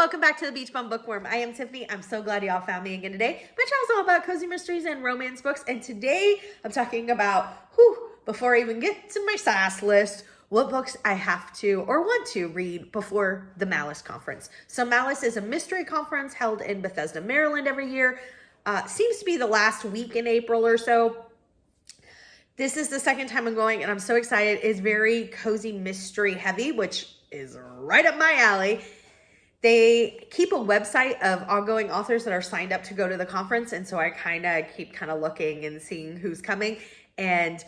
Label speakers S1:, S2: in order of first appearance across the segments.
S1: welcome back to the Beach Bum Bookworm. I am Tiffany. I'm so glad y'all found me again today. My channel's all about cozy mysteries and romance books, and today I'm talking about, before I even get to my SAS list, what books I have to or want to read before the Malice conference. So Malice is a mystery conference held in Bethesda, Maryland every year. Seems to be the last week in April or so. This is the second time I'm going, and I'm so excited. It's very cozy mystery heavy, which is right up my alley. They keep a website of ongoing authors that are signed up to go to the conference, and so I keep looking and seeing who's coming. And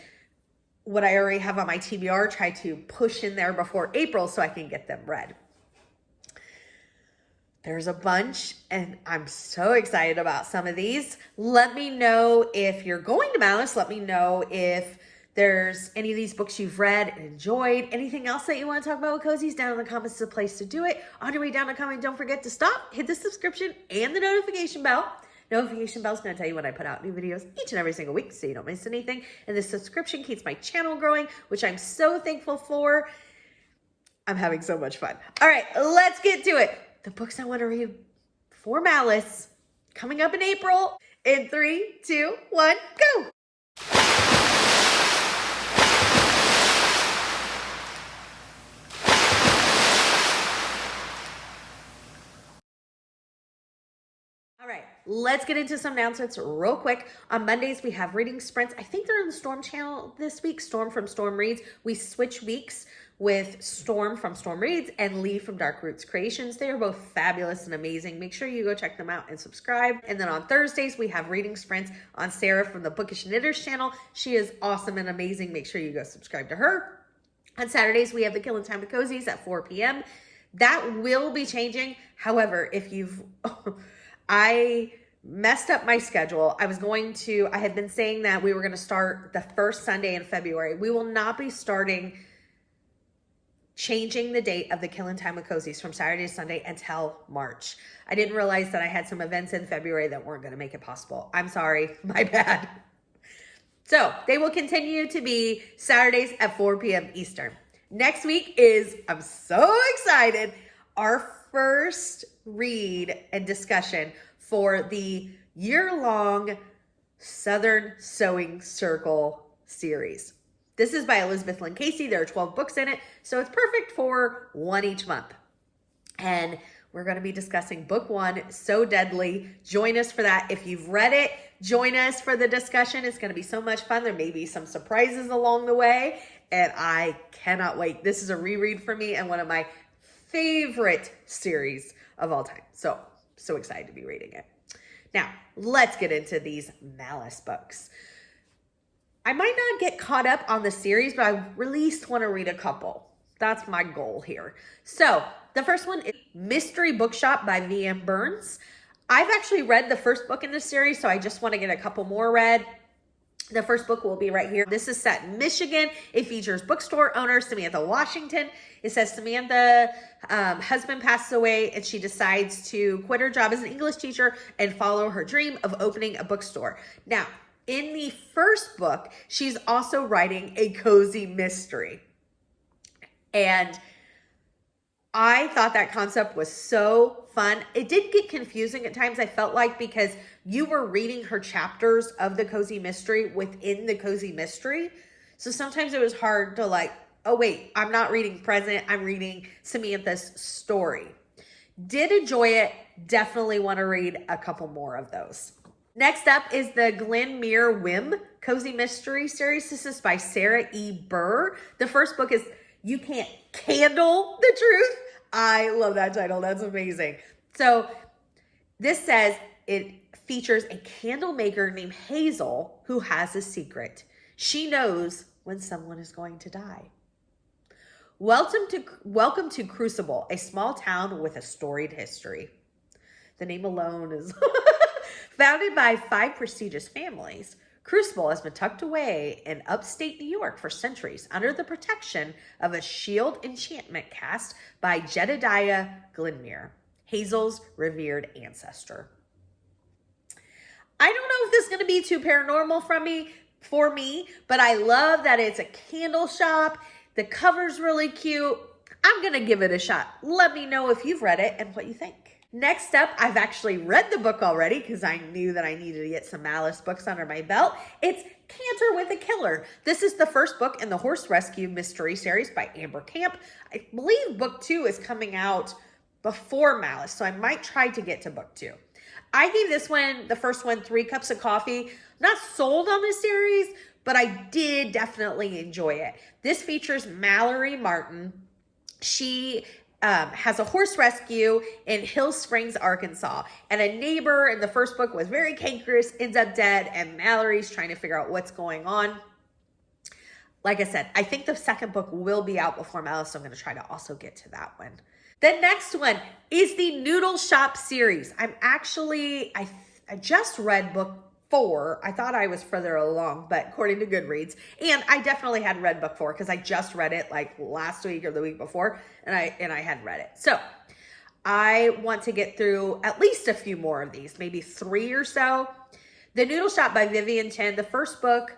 S1: what I already have on my TBR, try to push in there before April so I can get them read. There's a bunch, and I'm so excited about some of these. Let me know if you're going to Malice. Let me know if there's any of these books you've read and enjoyed. Anything else that you want to talk about with Cozies, down in the comments is a place to do it. On your way down to comment, don't forget to stop, hit the subscription and the notification bell. Notification bell is going to tell you when I put out new videos each and every single week so you don't miss anything. And the subscription keeps my channel growing, which I'm so thankful for. I'm having so much fun. All right, let's get to it. The books I want to read for Malice coming up in April. In 3, 2, 1, go. All right, let's get into some announcements real quick. On Mondays, we have reading sprints. I think they're on the Storm channel this week, Storm from Storm Reads. We switch weeks with Storm from Storm Reads and Lee from Dark Roots Creations. They are both fabulous and amazing. Make sure you go check them out and subscribe. And then on Thursdays, we have reading sprints on Sarah from the Bookish Knitters channel. She is awesome and amazing. Make sure you go subscribe to her. On Saturdays, we have the Killing Time with Cozies at 4 p.m. That will be changing. However, if you've... I messed up my schedule. I had been saying that we were going to start the first Sunday in February. We will not be changing the date of the Killing Time with Cozies from Saturday to Sunday until March. I didn't realize that I had some events in February that weren't going to make it possible. I'm sorry, my bad. So they will continue to be Saturdays at 4 p.m. Eastern. Next week I'm so excited, our first read and discussion for the year-long Southern Sewing Circle series. This is by Elizabeth Lynn Casey. There are 12 books in it, so it's perfect for one each month. And we're going to be discussing book 1, So Deadly. Join us for that. If you've read it, join us for the discussion. It's going to be so much fun. There may be some surprises along the way, and I cannot wait. This is a reread for me and one of my favorite series of all time. So excited to be reading it. Now, let's get into these Malice books. I might not get caught up on the series, but I at least want to read a couple. That's my goal here. So the first one is Mystery Bookshop by V.M. Burns. I've actually read the first book in this series, so I just want to get a couple more read. The first book will be right here. This is set in Michigan. It features bookstore owner Samantha Washington. It says Samantha's husband passes away and she decides to quit her job as an English teacher and follow her dream of opening a bookstore. Now, in the first book, she's also writing a cozy mystery. And I thought that concept was so fun. It did get confusing at times, I felt like, because you were reading her chapters of the cozy mystery within the cozy mystery. So sometimes it was hard to oh wait, I'm not reading present, I'm reading Samantha's story. Did enjoy it. Definitely want to read a couple more of those. Next up is the Glenmere Whim Cozy Mystery Series. This is by Sarah E. Burr. The first book is You Can't Candle the Truth. I love that title. That's amazing. So this says it features a candle maker named Hazel who has a secret. She knows when someone is going to die. Welcome to Crucible, a small town with a storied history. The name alone is founded by 5 prestigious families. Crucible has been tucked away in upstate New York for centuries under the protection of a shield enchantment cast by Jedediah Glenmere, Hazel's revered ancestor. I don't know if this is going to be too paranormal for me, but I love that it's a candle shop. The cover's really cute. I'm going to give it a shot. Let me know if you've read it and what you think. Next up, I've actually read the book already because I knew that I needed to get some Malice books under my belt. It's Canter with a Killer. This is the first book in the Horse Rescue Mystery Series by Amber Camp. I believe book 2 is coming out before Malice, so I might try to get to book 2. I gave this one, the first one, 3 cups of coffee. Not sold on this series, but I did definitely enjoy it. This features Mallory Martin. She has a horse rescue in Hill Springs, Arkansas. And a neighbor in the first book was very cankerous, ends up dead, and Mallory's trying to figure out what's going on. Like I said, I think the second book will be out before Malice, so I'm going to try to also get to that one. The next one is the Noodle Shop series. I just read book 4. I thought I was further along, but according to Goodreads, and I definitely had read book 4 because I just read it like last week or the week before, and I had read it. So I want to get through at least a few more of these, maybe 3 or so. The Noodle Shop by Vivian Chen. The first book,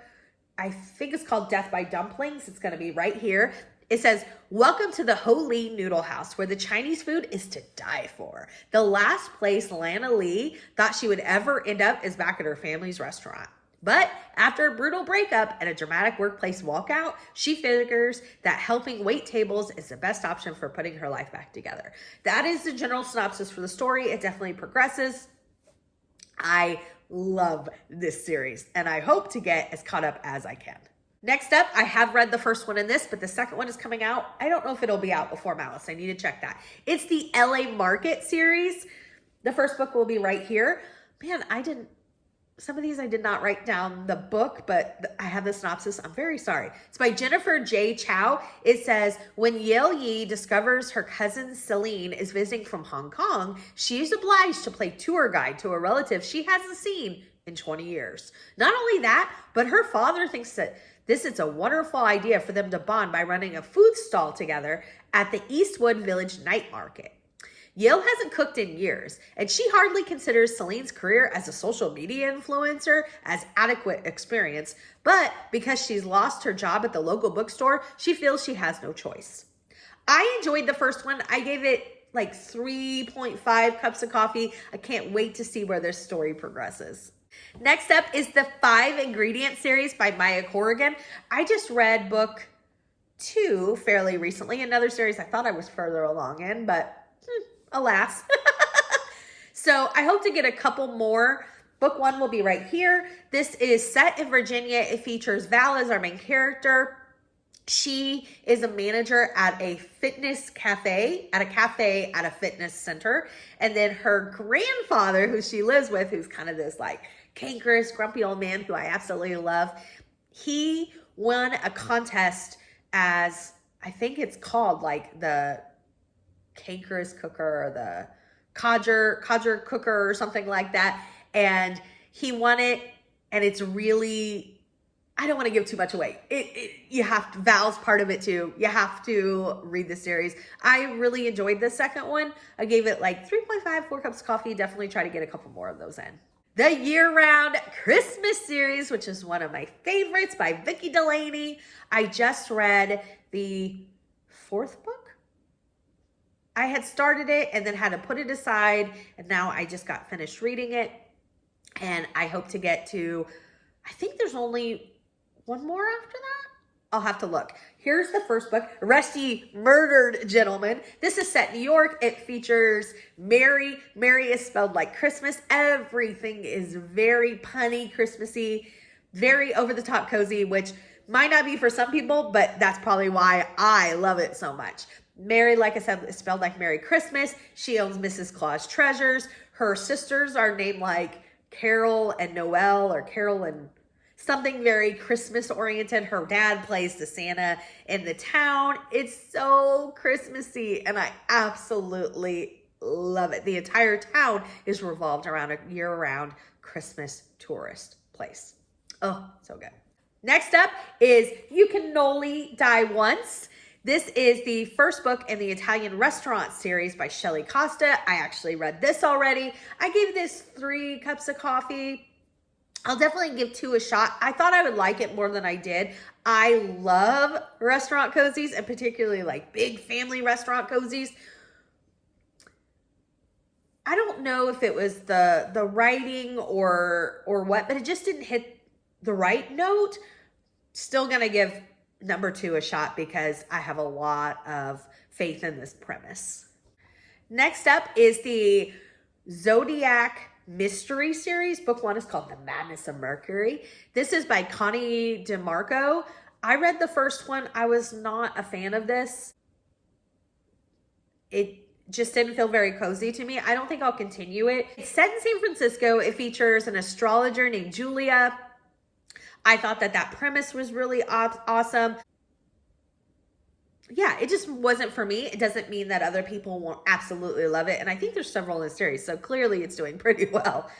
S1: I think it's called Death by Dumplings. It's going to be right here. It says, welcome to the Ho Li Noodle House, where the Chinese food is to die for. The last place Lana Lee thought she would ever end up is back at her family's restaurant. But after a brutal breakup and a dramatic workplace walkout, she figures that helping wait tables is the best option for putting her life back together. That is the general synopsis for the story. It definitely progresses. I love this series, and I hope to get as caught up as I can. Next up, I have read the first one in this, but the second one is coming out. I don't know if it'll be out before Malice. I need to check that. It's the LA Market series. The first book will be right here. Man, some of these I did not write down the book, but I have the synopsis. I'm very sorry. It's by Jennifer J. Chow. It says, when Yale Yi discovers her cousin Celine is visiting from Hong Kong, she is obliged to play tour guide to a relative she hasn't seen in 20 years. Not only that, but her father thinks that this is a wonderful idea for them to bond by running a food stall together at the Eastwood Village Night Market. Yale hasn't cooked in years, and she hardly considers Celine's career as a social media influencer as adequate experience, but because she's lost her job at the local bookstore, she feels she has no choice. I enjoyed the first one. I gave it like 3.5 cups of coffee. I can't wait to see where this story progresses. Next up is the 5 Ingredient series by Maya Corrigan. I just read book 2 fairly recently, another series I thought I was further along in, but alas. So I hope to get a couple more. Book 1 will be right here. This is set in Virginia. It features Val as our main character. She is a manager at a fitness cafe, at a fitness center. And then her grandfather, who she lives with, who's kind of this like cankerous, grumpy old man who I absolutely love. He won a contest as, I think it's called like the cankerous cooker or the codger cooker or something like that. And he won it. And it's really, I don't want to give too much away. You have to, Val's part of it too. You have to read the series. I really enjoyed the second one. I gave it like 3.5, 4 cups of coffee. Definitely try to get a couple more of those in. The Year-Round Christmas series, which is one of my favorites by Vicki Delaney. I just read the 4th book. I had started it and then had to put it aside, and now I just got finished reading it. And I hope to get to, I think there's only one more after that. I'll have to look. Here's the first book, Rusty Murdered Gentleman. This is set in New York. It features Mary. Mary is spelled like Christmas. Everything is very punny, Christmassy, very over-the-top cozy, which might not be for some people, but that's probably why I love it so much. Mary, like I said, is spelled like Merry Christmas. She owns Mrs. Claus Treasures. Her sisters are named like Carol and Noel, or Carol and something very Christmas oriented. Her dad plays the Santa in the town. It's so Christmassy, and I absolutely love it. The entire town is revolved around a year-round Christmas tourist place. Oh, so good. Next up is You Can Only Die Once. This is the first book in the Italian Restaurant series by Shelley Costa. I actually read this already. I gave this 3 cups of coffee. I'll definitely give 2 a shot. I thought I would like it more than I did. I love restaurant cozies, and particularly like big family restaurant cozies. I don't know if it was the writing or what, but it just didn't hit the right note. Still gonna give number 2 a shot because I have a lot of faith in this premise. Next up is the Zodiac Mystery Series. Book 1 is called The Madness of Mercury. This is by Connie DeMarco. I read the first one. I was not a fan of this. It just didn't feel very cozy to me. I don't think I'll continue it. It's set in San Francisco. It features an astrologer named Julia. I thought that premise was really awesome. Yeah, it just wasn't for me. It doesn't mean that other people won't absolutely love it. And I think there's several in the series, so clearly it's doing pretty well.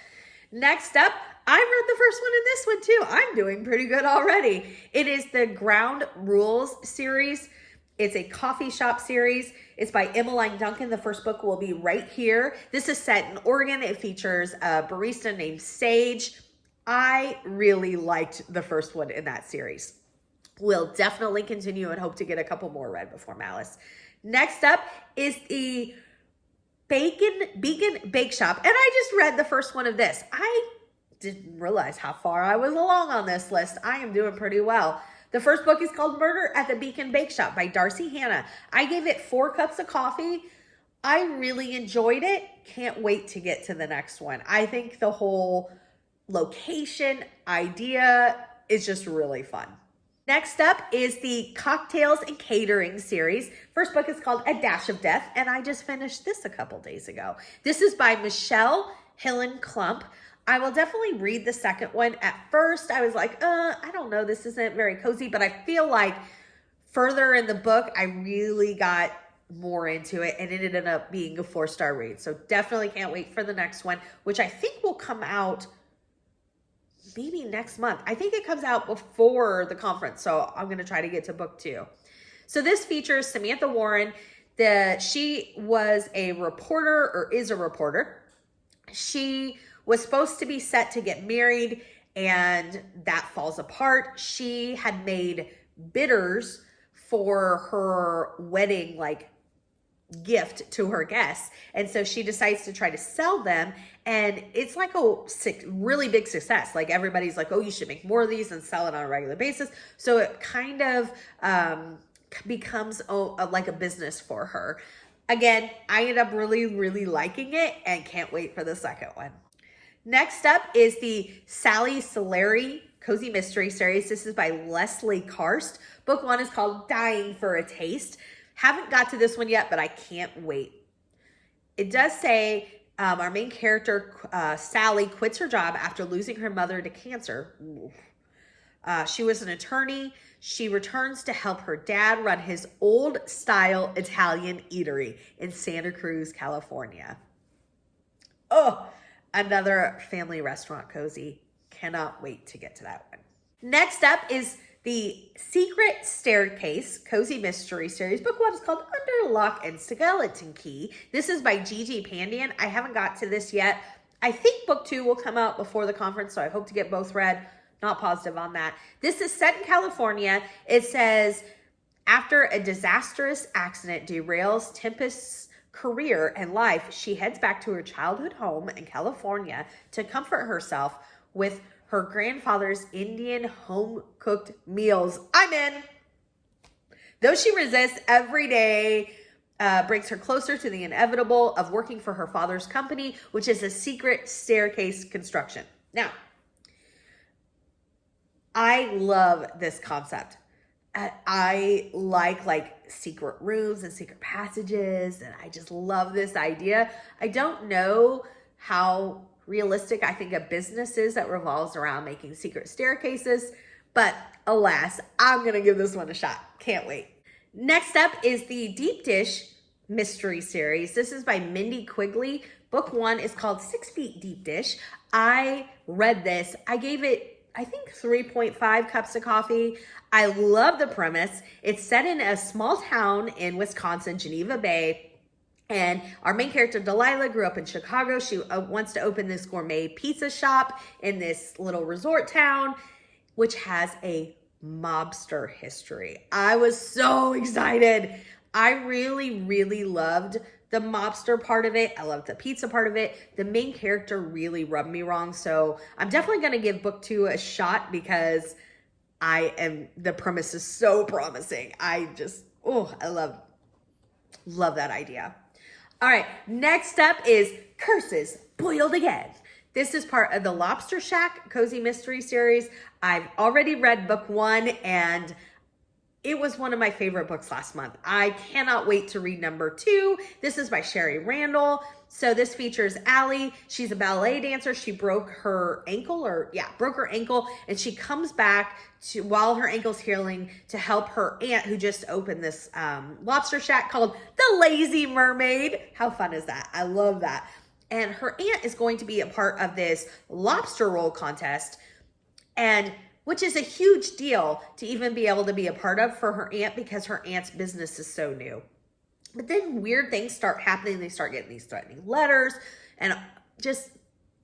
S1: Next up, I read the first one in this one too. I'm doing pretty good already. It is the Ground Rules series. It's a coffee shop series. It's by Emmeline Duncan. The first book will be right here. This is set in Oregon. It features a barista named Sage. I really liked the first one in that series. We'll definitely continue and hope to get a couple more read before Malice. Next up is the Beacon Bake Shop. And I just read the first one of this. I didn't realize how far I was along on this list. I am doing pretty well. The first book is called Murder at the Beacon Bake Shop by Darcy Hannah. I gave it 4 cups of coffee. I really enjoyed it. Can't wait to get to the next one. I think the whole location idea is just really fun. Next up is the Cocktails and Catering series. First book is called A Dash of Death, and I just finished this a couple days ago. This is by Michelle Hillen Klump. I will definitely read the second one. At first, I was like, I don't know, this isn't very cozy, but I feel like further in the book, I really got more into it, and it ended up being a 4-star read. So definitely can't wait for the next one, which I think will come out maybe next month. I think it comes out before the conference, so I'm going to try to get to book 2. So this features Samantha Warren. She was a reporter, or is a reporter. She was supposed to be set to get married, and that falls apart. She had made bitters for her wedding, like, gift to her guests, and so she decides to try to sell them, and it's like a really big success. Like, everybody's like, oh, you should make more of these and sell it on a regular basis. So it kind of becomes like a business for her. Again, I ended up really liking it and can't wait for the second one. Next up is the Sally Solari Cozy Mystery Series. This is by Leslie Karst. Book 1 is called Dying for a Taste. Haven't got to this one yet, but I can't wait. It does say our main character, Sally, quits her job after losing her mother to cancer. She was an attorney. She returns to help her dad run his old-style Italian eatery in Santa Cruz, California. Oh, another family restaurant cozy. Cannot wait to get to that one. Next up is the Secret Staircase Cozy Mystery Series. Book 1 is called Under Lock and Skeleton Key. This is by Gigi Pandian. I haven't got to this yet. I think book 2 will come out before the conference, so I hope to get both read. Not positive on that. This is set in California. It says, after a disastrous accident derails Tempest's career and life, she heads back to her childhood home in California to comfort herself with her grandfather's Indian home-cooked meals. I'm in. Though she resists, every day brings her closer to the inevitable of working for her father's company, which is a secret staircase construction. Now, I love this concept. I like secret rooms and secret passages, and I just love this idea. I don't know how realistic I think a business is that revolves around making secret staircases, but alas, I'm gonna give this one a shot. Can't wait. Next up is the Deep Dish Mystery Series. This is by Mindy Quigley. Book 1 is called 6 Feet Deep Dish. I read this. I gave it, I think, 3.5 cups of coffee. I love the premise. It's set in a small town in Wisconsin, Geneva Bay. And our main character, Delilah, grew up in Chicago. She wants to open this gourmet pizza shop in this little resort town, which has a mobster history. I was so excited. I really, really loved the mobster part of it. I loved the pizza part of it. The main character really rubbed me wrong. So I'm definitely going to give book 2 a shot because the premise is so promising. I love that idea. All right, next up is Curses Boiled Again. This is part of the Lobster Shack Cozy Mystery Series. I've already read book 1 and it was one of my favorite books last month. I cannot wait to read number 2. This is by Sherry Randall. So this features Allie. She's a ballet dancer. She broke her ankle and she comes back while her ankle's healing to help her aunt who just opened this lobster shack called The Lazy Mermaid. How fun is that? I love that. And her aunt is going to be a part of this lobster roll contest, and which is a huge deal to even be able to be a part of for her aunt because her aunt's business is so new. But then weird things start happening. They start getting these threatening letters and just,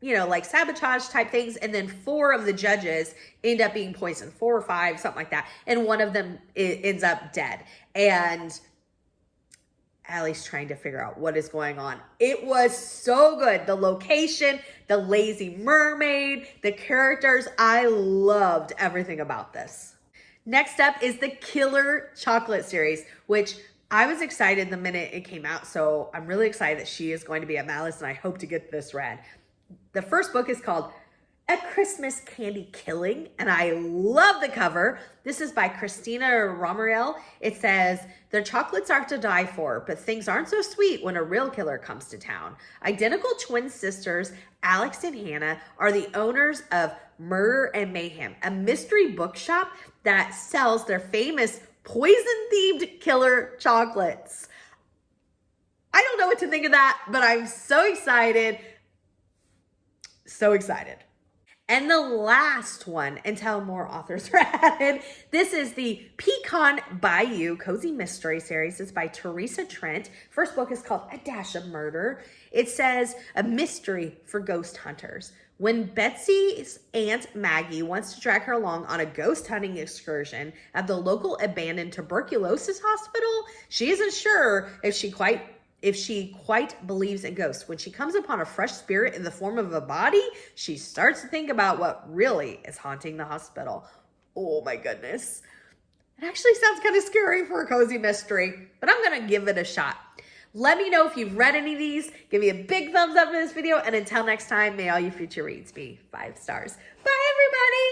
S1: like sabotage type things. And then 4 of the judges end up being poisoned, 4 or 5, something like that. And one of them ends up dead. And Allie's trying to figure out what is going on. It was so good. The location, the Lazy Mermaid, the characters. I loved everything about this. Next up is the Killer Chocolate series, which I was excited the minute it came out. So I'm really excited that she is going to be at Malice and I hope to get this read. The first book is called A Christmas Candy Killing, and I love the cover. This is by Christina Romariel. It says, their chocolates are to die for, but things aren't so sweet when a real killer comes to town. Identical twin sisters, Alex and Hannah, are the owners of Murder and Mayhem, a mystery bookshop that sells their famous poison-themed killer chocolates. I don't know what to think of that, but I'm so excited. So excited. And the last one, until more authors are added, this is the Pecan Bayou Cozy Mystery Series. It's by Teresa Trent. First book is called A Dash of Murder. It says, a mystery for ghost hunters. When Betsy's Aunt Maggie wants to drag her along on a ghost hunting excursion at the local abandoned tuberculosis hospital, she isn't sure if she quite believes in ghosts. When she comes upon a fresh spirit in the form of a body, she starts to think about what really is haunting the hospital. Oh my goodness. It actually sounds kind of scary for a cozy mystery, but I'm going to give it a shot. Let me know if you've read any of these. Give me a big thumbs up for this video. And until next time, may all your future reads be 5 stars. Bye, everybody.